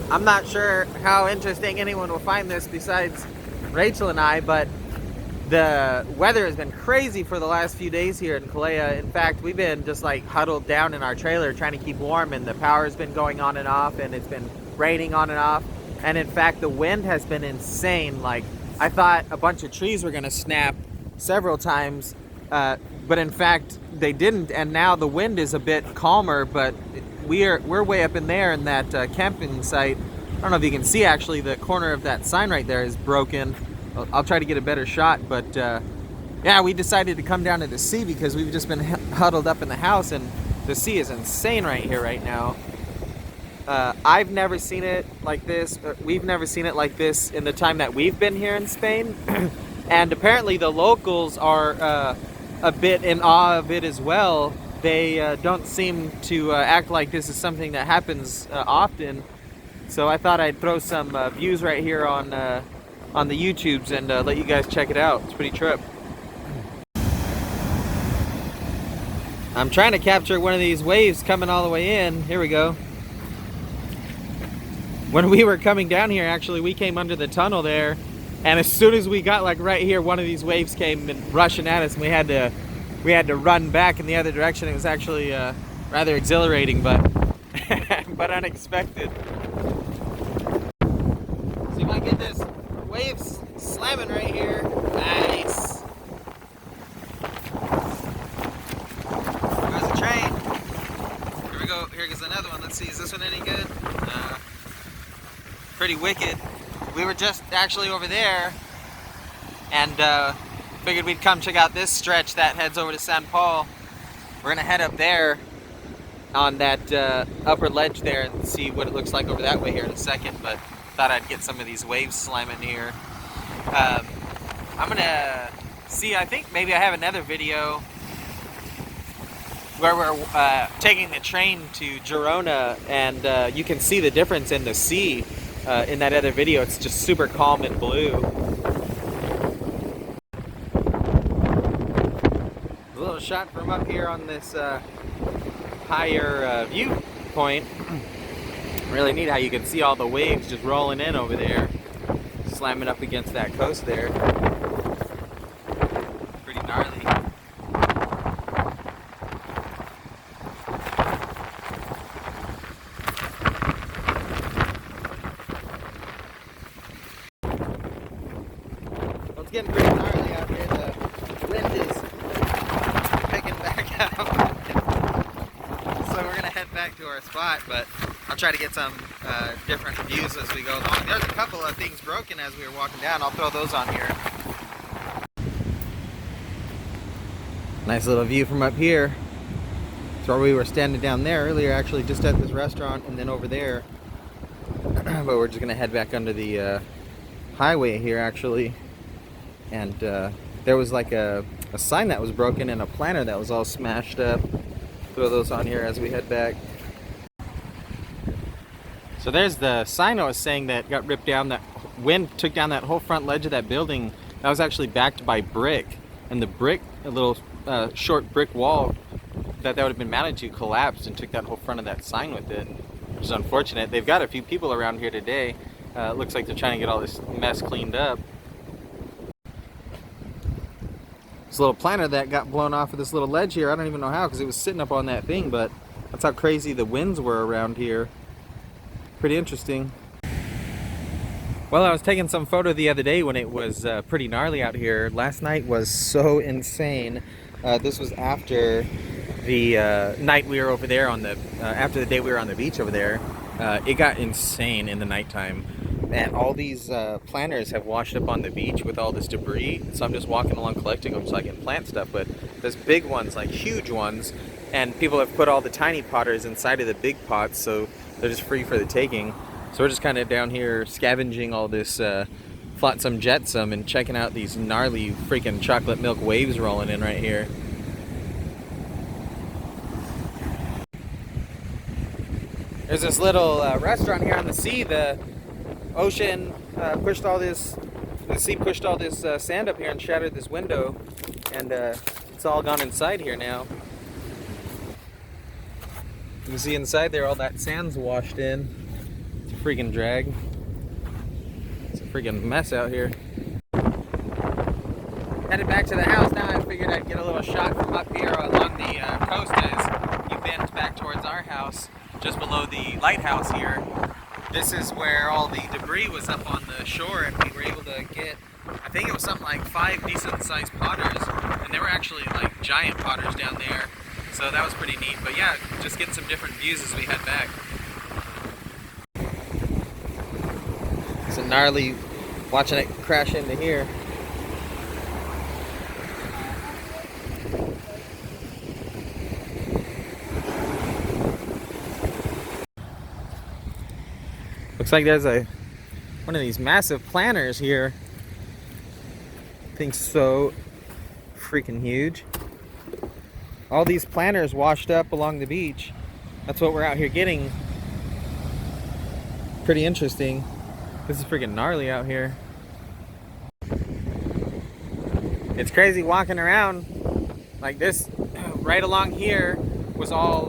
I'm not sure how interesting anyone will find this besides Rachel and I, but the weather has been crazy for the last few days here in Calella. In fact, we've been just like huddled down in our trailer trying to keep warm, and the power's been going on and off, and it's been raining on and off. And in fact, the wind has been insane. Like, I thought a bunch of trees were gonna snap several times, but in fact they didn't, and now the wind is a bit calmer, but we're way up in there in that camping site. I don't know if you can see, actually the corner of that sign right there is broken. I'll try to get a better shot, but yeah, we decided to come down to the sea because we've just been huddled up in the house, and the sea is insane right here right now. I've never seen it like this. We've never seen it like this in the time that we've been here in Spain. And apparently the locals are a bit in awe of it as well. They don't seem to act like this is something that happens often. So I thought I'd throw some views right here on the YouTubes and let you guys check it out. It's a pretty trip. I'm trying to capture one of these waves coming all the way in. Here we go. When we were coming down here, actually, we came under the tunnel there, and as soon as we got like right here, one of these waves came and rushing at us, and we had to run back in the other direction. It was actually rather exhilarating, but but unexpected. See if I get this waves slamming right here. Nice. There's a train. Here we go. Here goes another one. Let's see. Is this one any good? Pretty wicked. We were just actually over there, and figured we'd come check out this stretch that heads over to Sant Pol. We're gonna head up there on that upper ledge there and see what it looks like over that way here in a second, but thought I'd get some of these waves slamming here. I'm gonna see, I think maybe I have another video where we're taking the train to Girona, and you can see the difference in the sea. In that other video, it's just super calm and blue. A little shot from up here on this higher viewpoint. Really neat how you can see all the waves just rolling in over there, slamming up against that coast there. Pretty gnarly. It's getting pretty gnarly out here. The wind is picking back up. So we're gonna head back to our spot, but I'll try to get some different views as we go along. There's a couple of things broken as we were walking down. I'll throw those on here. Nice little view from up here. That's where we were standing down there earlier, actually, just at this restaurant, and then over there. But we're just gonna head back under the highway here, actually. And there was like a sign that was broken and a planter that was all smashed up. Throw those on here as we head back. So there's the sign I was saying that got ripped down. That wind took down that whole front ledge of that building. That was actually backed by brick, and the brick, a little short brick wall that would have been mounted to, collapsed and took that whole front of that sign with it, which is unfortunate. They've got a few people around here today. It looks like they're trying to get all this mess cleaned up. This little planter that got blown off of this little ledge here, I don't even know how, because it was sitting up on that thing, but that's how crazy the winds were around here. Pretty interesting. Well, I was taking some photo the other day when it was pretty gnarly out here. Last night was so insane. This was after the night we were over there on the, after the day we were on the beach over there. It got insane in the nighttime. And all these planters have washed up on the beach with all this debris. So I'm just walking along collecting them so I can plant stuff. But there's big ones, like huge ones. And people have put all the tiny potters inside of the big pots, so they're just free for the taking. So we're just kind of down here scavenging all this flotsam jetsam and checking out these gnarly freaking chocolate milk waves rolling in right here. There's this little restaurant here on the sea. The ocean pushed all this, the sea pushed all this sand up here and shattered this window, and it's all gone inside here now. You can see inside there all that sand's washed in. It's freaking drag. It's a freaking mess out here. Headed back to the house now. I figured I'd get a little shot from up here along the coast as you bend back towards our house, just below the lighthouse here. This is where all the debris was up on the shore, and we were able to get, I think it was something like 5 decent-sized potters, and they were actually like giant potters down there. So that was pretty neat. But yeah, just getting some different views as we head back. It's a gnarly watching it crash into here. Looks like there's one of these massive planters here. Thing's so freaking huge. All these planters washed up along the beach. That's what we're out here getting. Pretty interesting. This is freaking gnarly out here. It's crazy walking around like this. Right along here was all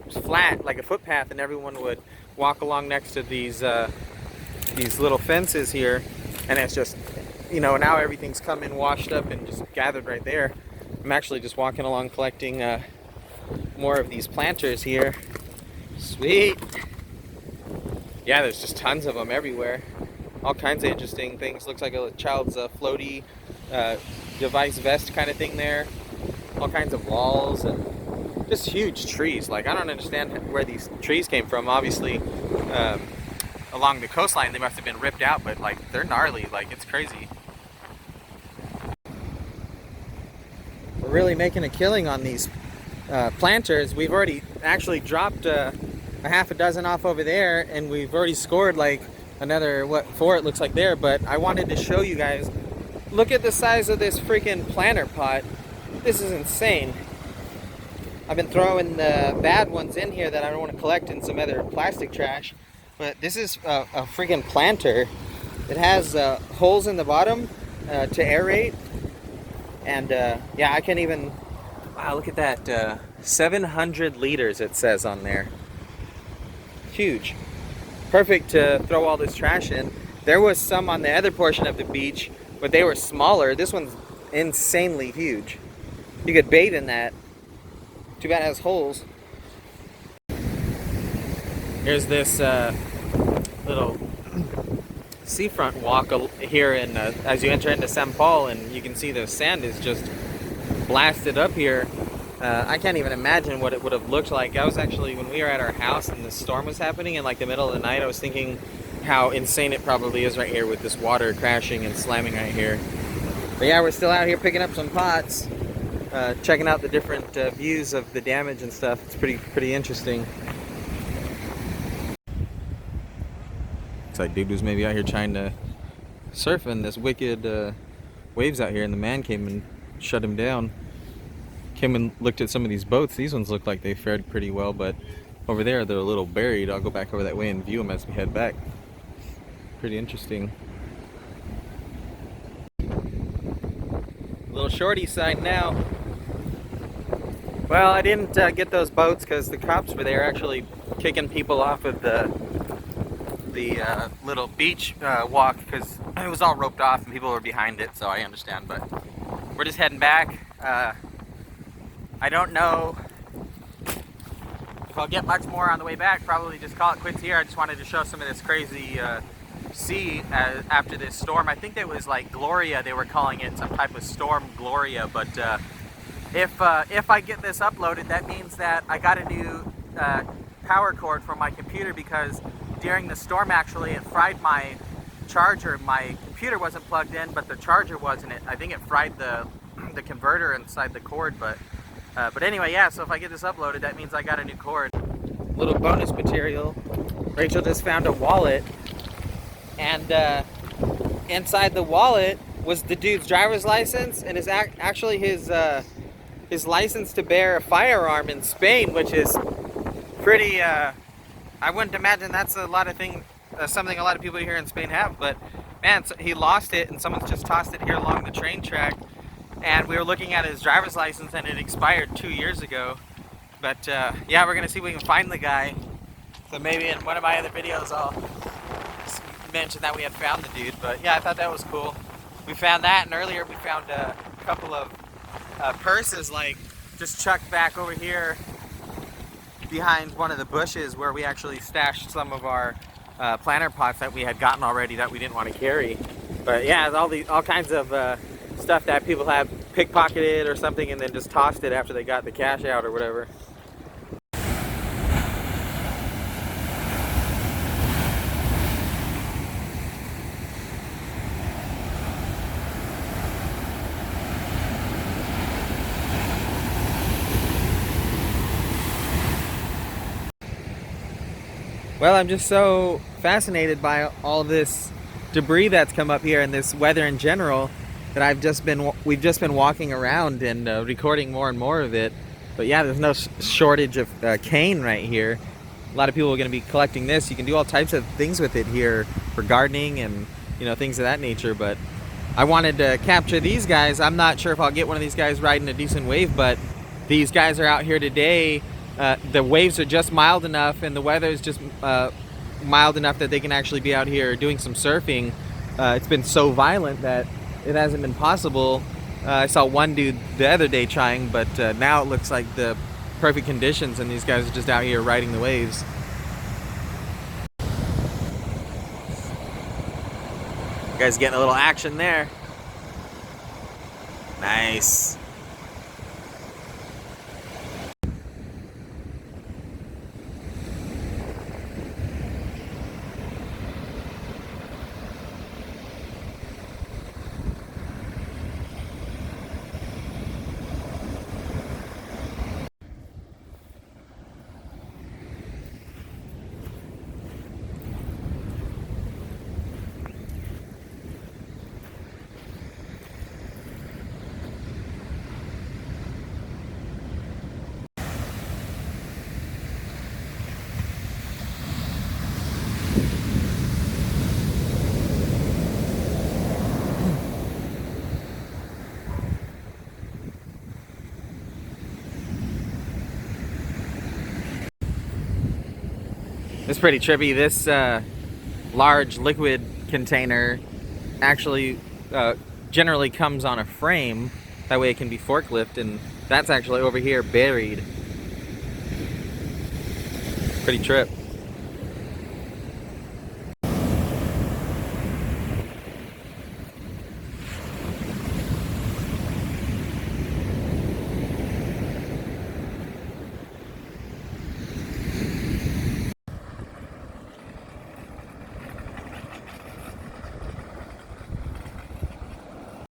flat, like a footpath, and everyone would walk along next to these little fences here, and it's just, you know, now everything's come in washed up and just gathered right there. I'm actually just walking along collecting more of these planters here. Sweet. Yeah, there's just tons of them everywhere. All kinds of interesting things. Looks like a child's floaty device vest kind of thing there. All kinds of walls and just huge trees. Like, I don't understand where these trees came from. Obviously, along the coastline they must have been ripped out, but like they're gnarly. Like, it's crazy. We're really making a killing on these planters. We've already actually dropped a half a dozen off over there, and we've already scored like another 4 it looks like there. But I wanted to show you guys, look at the size of this freaking planter pot. This is insane. I've been throwing the bad ones in here that I don't want to collect in some other plastic trash, but this is a freaking planter. It has holes in the bottom to aerate, and yeah, I can't even, wow, look at that, 700 liters it says on there. Huge. Perfect to throw all this trash in. There was some on the other portion of the beach, but they were smaller. This one's insanely huge. You could bathe in that. Too bad it has holes. Here's this little seafront walk here in as you enter into Sant Pol, and you can see the sand is just blasted up here. I can't even imagine what it would have looked like. I was actually, when we were at our house and the storm was happening in like the middle of the night, I was thinking how insane it probably is right here with this water crashing and slamming right here. But yeah, we're still out here picking up some pots, checking out the different views of the damage and stuff. It's pretty interesting. Looks like dude was maybe out here trying to surf in this wicked waves out here, and the man came and shut him down. Came and looked at some of these boats. These ones look like they fared pretty well, but over there they're a little buried. I'll go back over that way and view them as we head back. Pretty interesting. Little shorty side now. Well, I didn't get those boats because the cops were there actually kicking people off of the little beach walk, because it was all roped off and people were behind it, so I understand. But we're just heading back. I don't know if I'll get much more on the way back. Probably just call it quits here. I just wanted to show some of this crazy sea after this storm. I think it was like Gloria, they were calling it, some type of storm Gloria. But if I get this uploaded, that means that I got a new power cord for my computer, because during the storm actually it fried my charger. My computer wasn't plugged in, but the charger was, and I think it fried the converter inside the cord. But anyway, yeah, so if I get this uploaded, that means I got a new cord. Little bonus material. Rachel just found a wallet, and inside the wallet was the dude's driver's license, and is actually his license to bear a firearm in Spain, which is pretty, I wouldn't imagine that's a lot of something a lot of people here in Spain have, but man, so he lost it and someone's just tossed it here along the train track. And we were looking at his driver's license and it expired 2 years ago. But yeah, we're gonna see if we can find the guy. So maybe in one of my other videos I'll mention that we had found the dude. But yeah, I thought that was cool. We found that, and earlier we found a couple of purses like just chucked back over here behind one of the bushes where we actually stashed some of our planter pots that we had gotten already that we didn't want to carry. But yeah, all kinds of stuff that people have pickpocketed or something and then just tossed it after they got the cash out or whatever. Well, I'm just so fascinated by all this debris that's come up here and this weather in general that we've just been walking around and recording more and more of it. But yeah, there's no shortage of cane right here. A lot of people are going to be collecting this. You can do all types of things with it here for gardening and things of that nature. But I wanted to capture these guys. I'm not sure if I'll get one of these guys riding a decent wave, but these guys are out here today. The waves are just mild enough and the weather is just mild enough that they can actually be out here doing some surfing. It's been so violent that it hasn't been possible. I saw one dude the other day trying, but now it looks like the perfect conditions and these guys are just out here riding the waves. You guys getting a little action there. Nice. It's pretty trippy. This large liquid container actually generally comes on a frame. That way it can be forklift, and that's actually over here buried. Pretty trip.